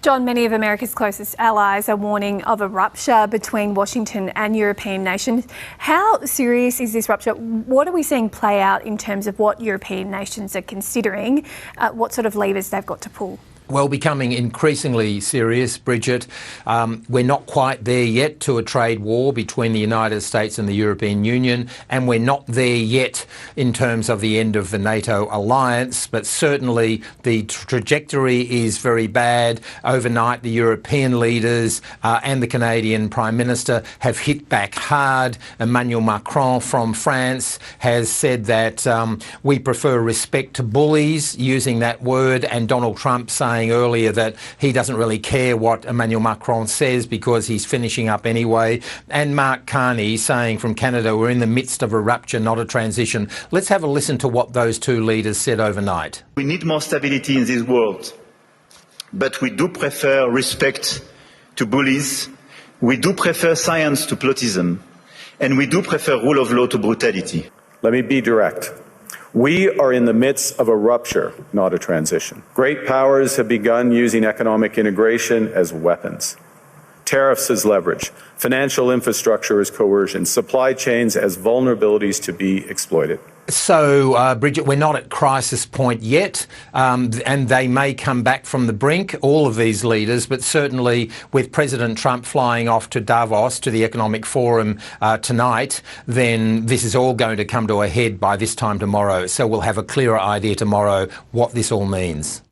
John, many of America's closest allies are warning of a rupture between Washington and European nations. How serious is this rupture? What are we seeing play out in terms of what European nations are considering? What sort of levers they've got to pull? Well, becoming increasingly serious, Bridget. We're not quite there yet to a trade war between the United States and the European Union, and we're not there yet in terms of the end of the NATO alliance, but certainly the trajectory is very bad. Overnight, the European leaders and the Canadian Prime Minister have hit back hard. Emmanuel Macron from France has said that we prefer respect to bullies, using that word, and Donald Trump saying earlier that he doesn't really care what Emmanuel Macron says because he's finishing up anyway. And Mark Carney saying from Canada, we're in the midst of a rupture, not a transition. Let's have a listen to what those two leaders said overnight. We need more stability in this world, but we do prefer respect to bullies. We do prefer science to plotism, and we do prefer rule of law to brutality. Let me be direct. We are in the midst of a rupture, not a transition. Great powers have begun using economic integration as weapons. Tariffs as leverage, financial infrastructure as coercion, supply chains as vulnerabilities to be exploited. So, Bridget, we're not at crisis point yet, and they may come back from the brink, all of these leaders, but certainly with President Trump flying off to Davos, to the Economic Forum tonight, then this is all going to come to a head by this time tomorrow. So we'll have a clearer idea tomorrow what this all means.